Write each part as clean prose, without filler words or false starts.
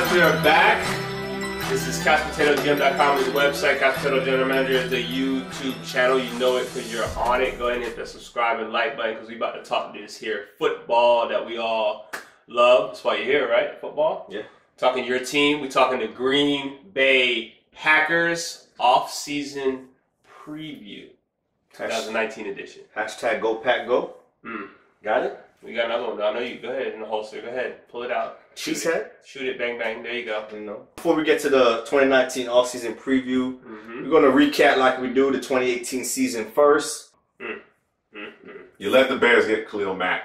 guys, we are back. This is CouchPotatoGM.com is the website. Couch Potato General Manager is the YouTube channel. You know it because you're on it. Go ahead and hit the subscribe and like button because we about to talk this here football that we all love. That's why you're here, right? Football? Yeah. Talking your team. We're talking the Green Bay Packers off-season preview. 2019 edition. Hashtag Go Pack Go. Got it? We got another one. I know you. Go ahead in the holster. Go ahead. Pull it out. Cheese head? Shoot it. Bang, bang. There you go. You know. Before we get to the 2019 offseason preview, we're going to recap like we do the 2018 season first. You let the Bears get Khalil Mack.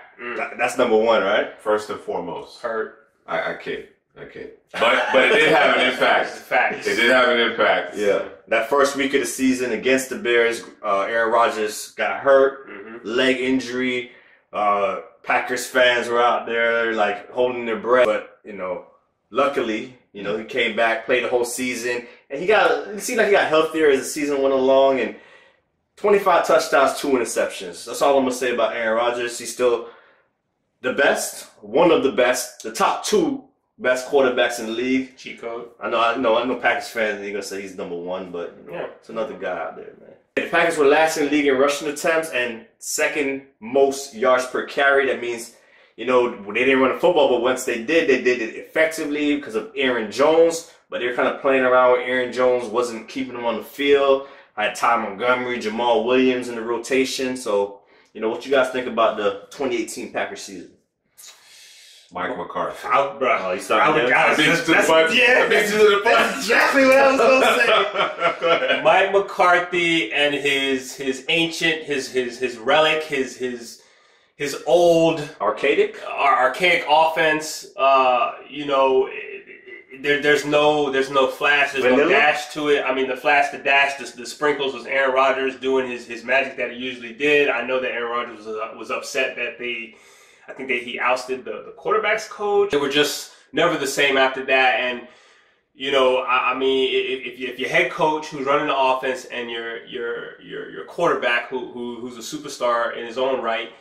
That's number one, right? First and foremost. Hurt. I kid. But it did have an impact. Facts. It did have an impact. Yeah. That first week of the season against the Bears, Aaron Rodgers got hurt, leg injury. Packers fans were out there like holding their breath, but you know, luckily, you know, he came back, played the whole season, and it seemed like he got healthier as the season went along. And 25 touchdowns, 2 interceptions. That's all I'm gonna say about Aaron Rodgers. He's still the best, one of the best, the top 2 best quarterbacks in the league. Cheat code. I know Packers fans are gonna say he's number 1, but you know, it's another guy out there, man. The Packers were last in the league in rushing attempts and second most yards per carry. That means, you know, they didn't run the football, but once they did it effectively because of Aaron Jones. But they were kind of playing around with Aaron Jones, wasn't keeping him on the field. I had Ty Montgomery, Jamal Williams in the rotation. So, you know, what you guys think about the 2018 Packers season? Mike McCarthy. Oh, you started That's exactly what I was going to say. Mike McCarthy and his ancient, his relic, his old archaic offense. You know, there's no flash, there's no dash to it. I mean, the flash, the dash, the sprinkles was Aaron Rodgers doing his magic that he usually did. I know that Aaron Rodgers was upset that he ousted the quarterback's coach. They were just never the same after that. And you know, I mean, if your head coach who's running the offense and your quarterback who's a superstar in his own right,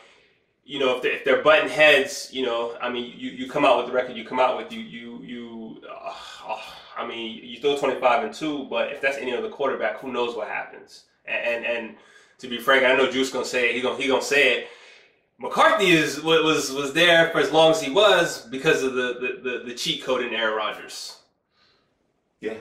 you know, if they're butting heads, you know, I mean, you come out with the record you come out with. I mean, you throw 25-2, but if that's any other quarterback, who knows what happens? And to be frank, I know Drew's gonna say it. He gonna say it. McCarthy was there for as long as he was because of the cheat code in Aaron Rodgers. Yeah.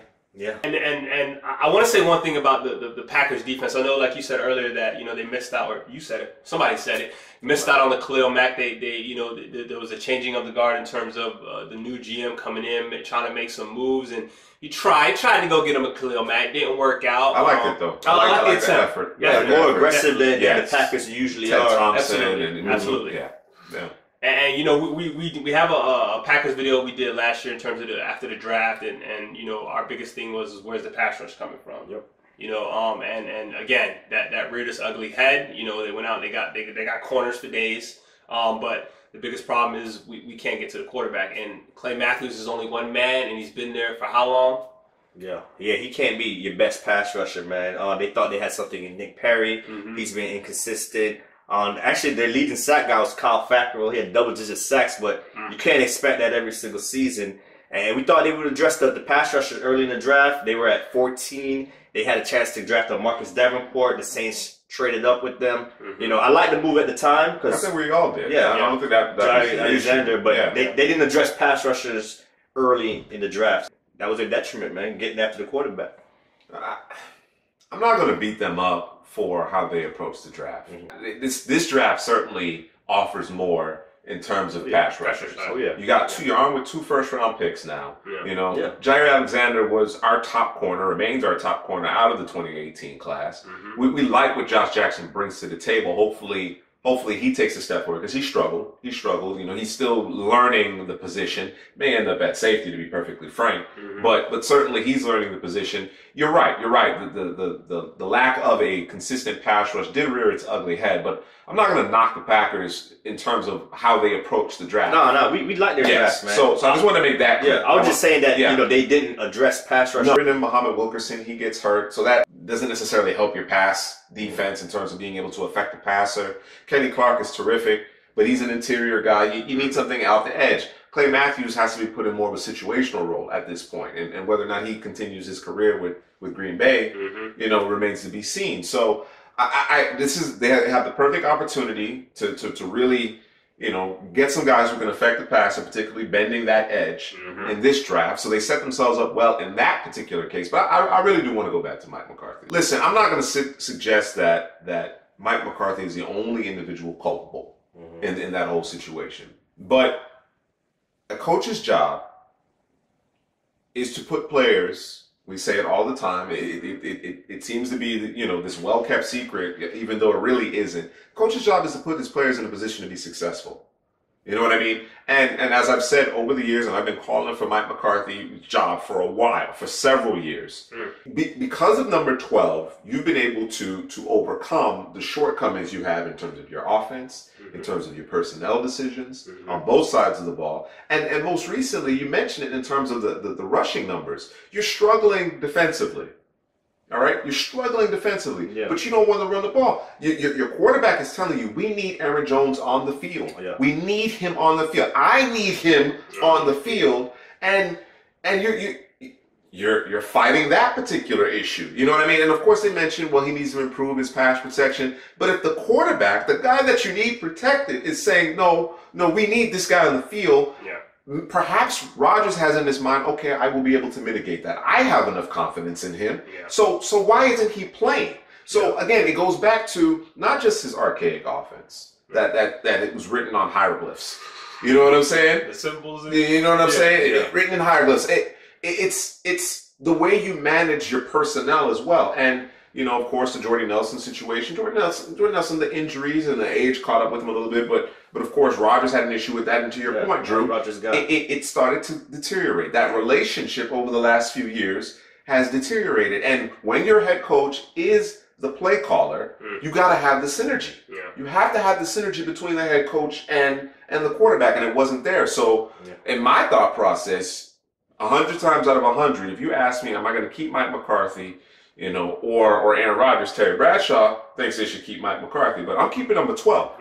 And I want to say one thing about the Packers defense. I know, like you said earlier, that you know they missed out, or you said it, somebody said it, missed out on the Khalil Mack. They you know there was a changing of the guard in terms of the new GM coming in, trying to make some moves, and he tried to go get him a Khalil Mack. Didn't work out. I liked it though. I like the effort. Yeah, more aggressive than the Packers usually Ted are. Thompson Absolutely. Yeah. And you know, we have a Packers video we did last year in terms of after the draft, and you know, our biggest thing was where's the pass rush coming from? Yep. You know, and again, that reared its ugly head. You know, they went out, they got corners for days, but the biggest problem is we can't get to the quarterback. And Clay Matthews is only one man, and he's been there for how long? Yeah, he can't be your best pass rusher, man. They thought they had something in Nick Perry. He's been inconsistent. Actually, their leading sack guy was Kyle Fackrell. He had double-digit sacks, but you can't expect that every single season. And we thought they would address the pass rushers early in the draft. They were at 14. They had a chance to draft Marcus Davenport. The Saints traded up with them. You know, I liked the move at the time because I think we all did. Yeah, I don't think that was Alexander, but they they didn't address pass rushers early in the draft. That was their detriment, man. Getting after the quarterback. I'm not going to beat them up for how they approach the draft. This draft certainly offers more in terms of pass rushers. Oh yeah, you're on with 2 first-round picks now. Yeah. You know, Jair Alexander was our top corner, remains our top corner out of the 2018 class. We like what Josh Jackson brings to the table. Hopefully he takes a step forward because he struggled. You know, he's still learning the position. May end up at safety, to be perfectly frank. But certainly he's learning the position. You're right. The lack of a consistent pass rush did rear its ugly head. But I'm not going to knock the Packers in terms of how they approach the draft. No, we like their draft, man. So I just want to make that clear. Yeah, I was just saying that you know they didn't address pass rush. Brendan Muhammad Wilkerson, he gets hurt, so that doesn't necessarily help your pass defense in terms of being able to affect the passer. Kenny Clark is terrific. but he's an interior guy. You need something out the edge. Clay Matthews has to be put in more of a situational role at this point, and whether or not he continues his career with Green Bay, remains to be seen. So they have the perfect opportunity to really, get some guys who can affect the passer, particularly bending that edge in this draft. So they set themselves up well in that particular case. But I really do want to go back to Mike McCarthy. Listen, I'm not going to suggest that Mike McCarthy is the only individual culpable in that whole situation. But a coach's job is to put players, we say it all the time, it seems to be, this well-kept secret, even though it really isn't. Coach's job is to put his players in a position to be successful. You know what I mean? And as I've said over the years, and I've been calling for Mike McCarthy's job for a while, for several years, because of number 12, you've been able to overcome the shortcomings you have in terms of your offense, in terms of your personnel decisions on both sides of the ball. And most recently, you mentioned it in terms of the rushing numbers. You're struggling defensively. All right? You're struggling defensively, but you don't want to run the ball. Your quarterback is telling you, we need Aaron Jones on the field. We need him on the field. I need him on the field. And you're fighting that particular issue. You know what I mean? And of course they mentioned, well, he needs to improve his pass protection. But if the quarterback, the guy that you need protected, is saying, no, we need this guy on the field, perhaps Rodgers has in his mind, okay, I will be able to mitigate that. I have enough confidence in him. So why isn't he playing? So again, it goes back to not just his archaic offense, that it was written on hieroglyphs. You know what I'm saying? The symbols. You know what I'm saying? Written in hieroglyphs. It's the way you manage your personnel as well. And, of course, the Jordy Nelson situation. Jordy Nelson, the injuries and the age caught up with him a little bit, but of course, Rodgers had an issue with that. And to your point, Drew, it started to deteriorate. That relationship over the last few years has deteriorated. And when your head coach is the play caller, you got to have the synergy. You have to have the synergy between the head coach and the quarterback, and it wasn't there. So in my thought process, 100 times out of 100, if you ask me, am I going to keep Mike McCarthy, or Aaron Rodgers, Terry Bradshaw thinks they should keep Mike McCarthy, but I'm keeping number 12.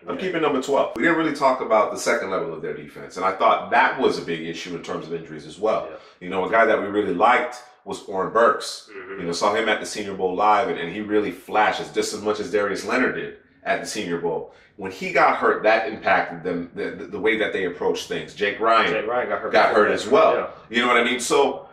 I'm keeping number 12. We didn't really talk about the second level of their defense, and I thought that was a big issue in terms of injuries as well. A guy that we really liked was Oren Burks. Saw him at the Senior Bowl live, and he really flashes just as much as Darius Leonard did at the Senior Bowl. When he got hurt, that impacted them, the way that they approach things. Jake Ryan got hurt as well. You know what I mean? So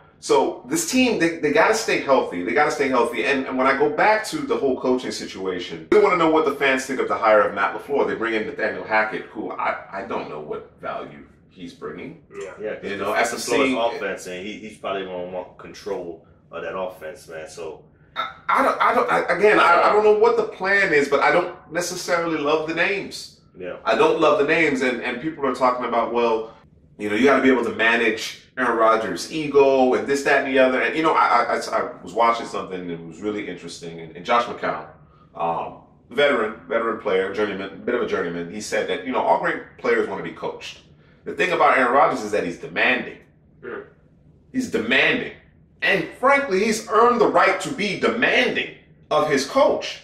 this team, they got to stay healthy. They got to stay healthy. And when I go back to the whole coaching situation, I really want to know what the fans think of the hire of Matt LaFleur. They bring in Nathaniel Hackett, who I don't know what value he's bringing. As the floor's offense, and he's probably going to want control of that offense, man. So I don't know what the plan is, but I don't necessarily love the names. I don't love the names, and people are talking about, well, you got to be able to manage Aaron Rodgers' ego and this, that, and the other. And, I was watching something that was really interesting. And Josh McCown, veteran player, bit of a journeyman, he said that, all great players want to be coached. The thing about Aaron Rodgers is that he's demanding. He's demanding. And frankly, he's earned the right to be demanding of his coach.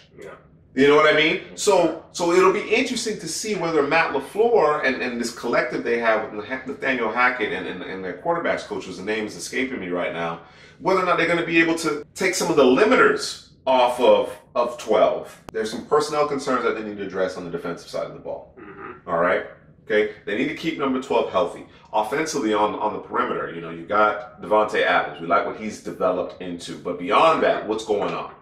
You know what I mean? So it'll be interesting to see whether Matt LaFleur and this collective they have with Nathaniel Hackett and their quarterbacks coach, whose name is escaping me right now, whether or not they're going to be able to take some of the limiters off of 12. There's some personnel concerns that they need to address on the defensive side of the ball. All right? Okay? They need to keep number 12 healthy. Offensively on the perimeter, you got Devontae Adams. We like what he's developed into. But beyond that, what's going on?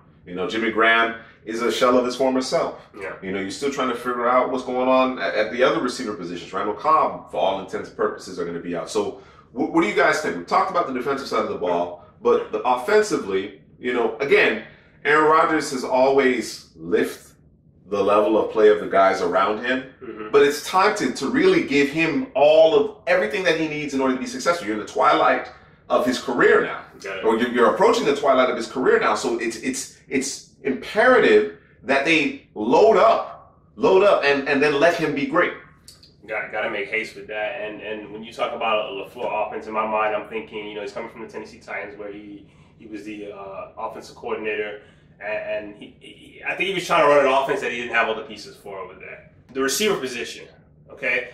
Jimmy Graham is a shell of his former self. You're still trying to figure out what's going on at the other receiver positions. Randall Cobb, for all intents and purposes, are going to be out. So what do you guys think? We talked about the defensive side of the ball, but offensively, again, Aaron Rodgers has always lifted the level of play of the guys around him, but it's time to really give him all of everything that he needs in order to be successful. You're in the twilight of his career now, or you're approaching the twilight of his career now. So it's imperative that they load up and then let him be great. Got to make haste with that. And when you talk about a LaFleur offense, in my mind, I'm thinking, he's coming from the Tennessee Titans, where he was the offensive coordinator, and I think he was trying to run an offense that he didn't have all the pieces for over there. The receiver position, Okay.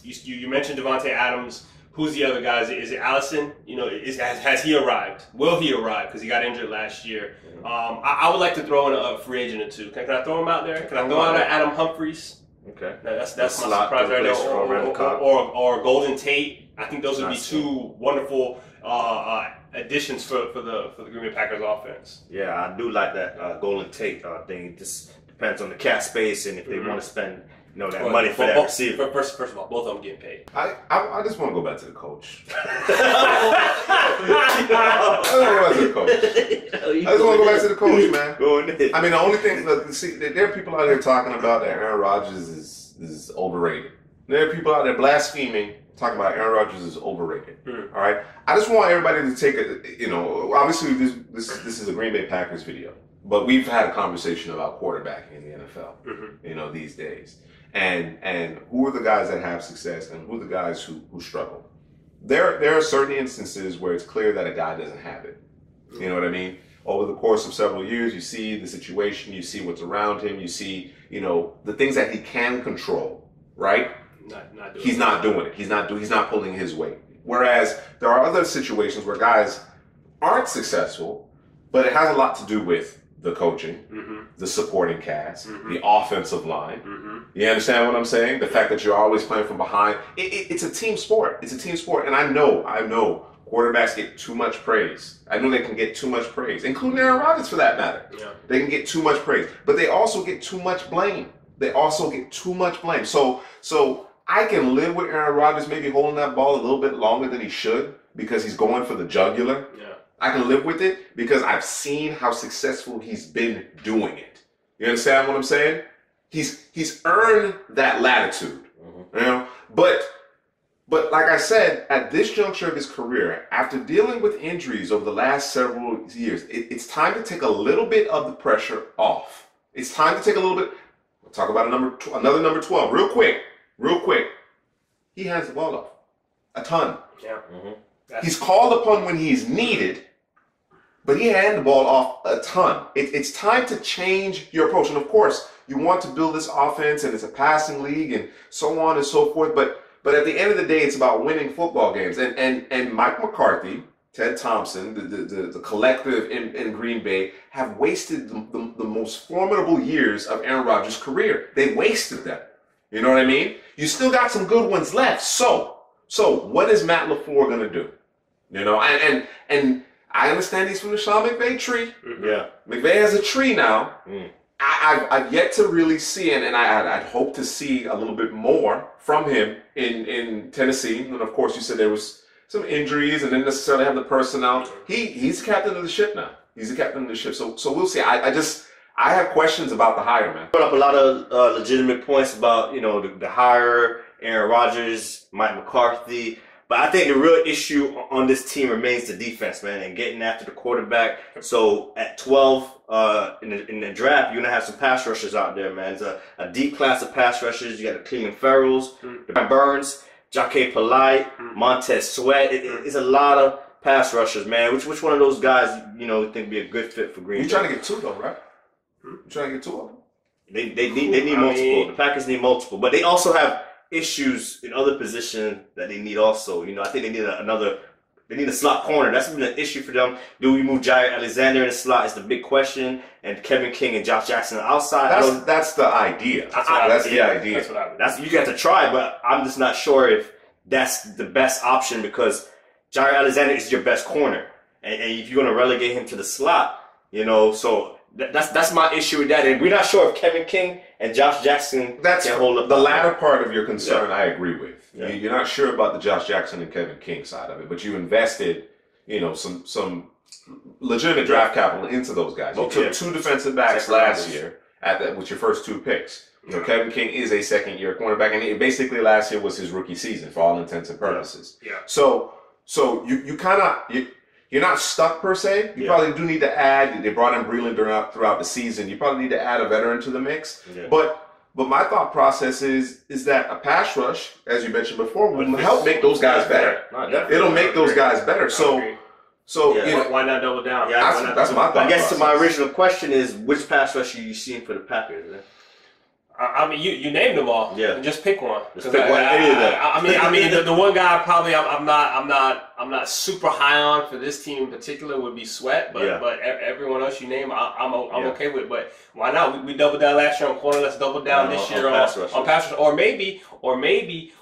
You mentioned Devontae Adams. Who's the other guys? Is it Allison? You know, has he arrived? Will he arrive? Because he got injured last year. I would like to throw in a free agent or two. Can I throw him out there? Can I throw out Adam Humphries? Okay. That's my surprise right there. Or Golden Tate. I think those would be two wonderful additions for the Green Bay Packers offense. Yeah, I do like that Golden Tate thing. It just depends on the cap space and if they want to spend that money for that receiver. First of all, both of them getting paid. I just want to go back to the coach. I just want to go back to the coach, man. I mean, the only thing, there are people out there talking about that Aaron Rodgers is overrated. There are people out there blaspheming, talking about Aaron Rodgers is overrated. All right? I just want everybody to take obviously this is a Green Bay Packers video, but we've had a conversation about quarterbacking in the NFL, these days. And who are the guys that have success and who are the guys who struggle? There are certain instances where it's clear that a guy doesn't have it. You know what I mean? Over the course of several years, you see the situation, you see what's around him, you see, the things that he can control, right? He's not doing it. He's not pulling his weight. Whereas there are other situations where guys aren't successful, but it has a lot to do with the coaching, the supporting cast, the offensive line. You understand what I'm saying? The fact that you're always playing from behind. It's a team sport. It's a team sport. And I know quarterbacks get too much praise. I know they can get too much praise, including Aaron Rodgers for that matter. Yeah. They can get too much praise. But they also get too much blame. So I can live with Aaron Rodgers maybe holding that ball a little bit longer than he should because he's going for the jugular. Yeah. I can live with it because I've seen how successful he's been doing it. You understand what I'm saying? He's earned that latitude, But like I said, at this juncture of his career, after dealing with injuries over the last several years, it's time to take a little bit of the pressure off. It's time to take a little bit. We'll talk about another number 12 real quick. He hands the ball off a ton. Yeah. He's called upon when he's needed. But he handed the ball off a ton. It's time to change your approach. And of course, you want to build this offense and it's a passing league and so on and so forth. But at the end of the day, it's about winning football games. And Mike McCarthy, Ted Thompson, the collective in Green Bay have wasted the most formidable years of Aaron Rodgers' career. They wasted them. You know what I mean? You still got some good ones left. So what is Matt LaFleur going to do? And I understand he's from the Sean McVay tree. Yeah. McVay has a tree now. I've yet to really see, and I'd hope to see a little bit more from him in Tennessee. And of course, you said there was some injuries and didn't necessarily have the personnel. He's the captain of the ship now. He's the captain of the ship. So we'll see. I have questions about the hire, man. Put up a lot of legitimate points about the hire, Aaron Rodgers, Mike McCarthy. But I think the real issue on this team remains the defense, man, and getting after the quarterback. So at 12 in the draft, you're going to have some pass rushers out there, man. It's a deep class of pass rushers. You got the Cleveland Ferrells, the Burns, Jacque Polite, Montez Sweat. It's a lot of pass rushers, man. Which one of those guys, think would be a good fit for Green Bay? You're trying to get two, though, right? You're trying to get two of them? They need multiple. The Packers need multiple. But they also have issues in other positions that they need also. I think they need a slot corner. That's been an issue for them. Do we move Jair Alexander in the slot is the big question. And Kevin King and Josh Jackson outside. That's the idea. That's the idea. You got to try, but I'm just not sure if that's the best option because Jair Alexander is your best corner. And if you're going to relegate him to the slot, so that's my issue with that. And we're not sure if Kevin King and Josh Jackson can hold up. The latter part of your concern, I agree with. Yeah. You're not sure about the Josh Jackson and Kevin King side of it, but you invested, some legitimate draft capital into those guys. You took two defensive backs last year with your first two picks. Kevin King is a second-year cornerback, and basically last year was his rookie season for all intents and purposes. Yeah. So you kind of you're not stuck per se. You probably do need to add. They brought in Breland throughout the season. You probably need to add a veteran to the mix. Yeah. But my thought process is that a pass rush, as you mentioned before, will help make those guys better. It'll make those guys better. So why not double down? Yeah, that's my thought. I guess to my original question is, which pass rush are you seeing for the Packers? I mean, you named them all. Yeah. Just pick one. Just pick one. Any of them. I mean, the one guy probably I'm not super high on for this team in particular would be Sweat, but everyone else you name, I'm okay with. But why not? We doubled down last year on corner. Let's double down this year on pass rush. Or maybe,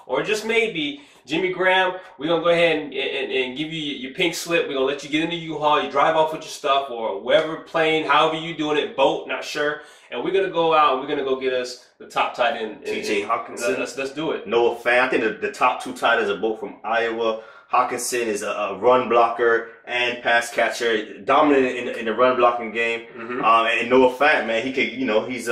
or just maybe. Jimmy Graham, we're going to go ahead and give you your pink slip. We're going to let you get in the U-Haul. You drive off with your stuff or wherever plane, however you doing it, boat, not sure. And we're going to go out and we're going to go get us the top tight end. T.J. Hawkinson. Let's do it. Noah Fant. I think the top two tight ends are both from Iowa. Hawkinson is a run blocker and pass catcher, dominant in the run blocking game. And Noah Fant, man, he could, he's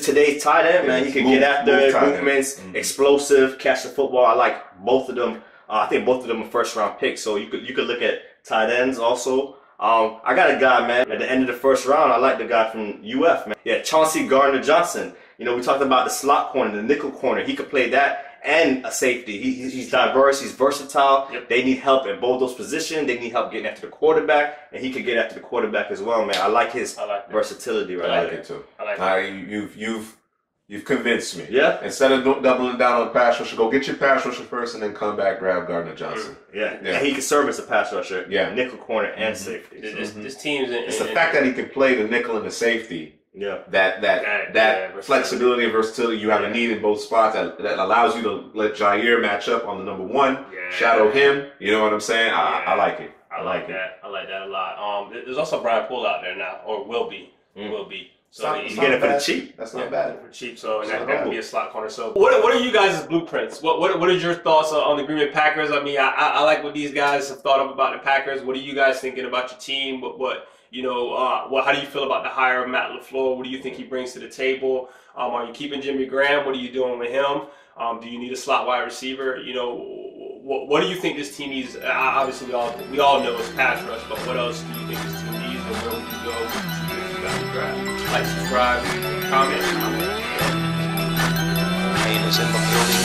today's tight end, man. He can get after it, movements, explosive, catch the football. I like both of them. I think both of them are first round picks. So you could look at tight ends also. I got a guy, man, at the end of the first round. I like the guy from UF, man. Yeah, Chauncey Gardner-Johnson. We talked about the slot corner, the nickel corner. He could play that and a safety. He's diverse. He's versatile. Yep. They need help in both those positions. They need help getting after the quarterback, and he could get after the quarterback as well, man. I like his versatility right there. I like it too. I like it. You've convinced me. Yeah. Instead of doubling down on pass rusher, go get your pass rusher first and then come back, grab Gardner-Johnson. Yeah. And he can serve as a pass rusher. Yeah. Nickel corner and safety. This team's it's the fact that he can play the nickel and the safety. Yeah. That flexibility and versatility you have a need in both spots that allows you to let Jair match up on the number one, shadow him. You know what I'm saying? I like it. I like that. I like that a lot. There's also Brian Poole out there now, or will be. Will be. So he's getting it for the cheap. That's not bad. For cheap, so and that could be a slot corner. So what are you guys' blueprints? What are your thoughts on the Green Bay Packers? I mean, I like what these guys have thought of about the Packers. What are you guys thinking about your team? How do you feel about the hire of Matt LaFleur? What do you think he brings to the table? Are you keeping Jimmy Graham? What are you doing with him? Do you need a slot wide receiver? What do you think this team needs? Obviously, we all know it's pass rush, but what else do you think this team needs, or where would you go if you got the draft? Like, subscribe, comment. Pain is in the building.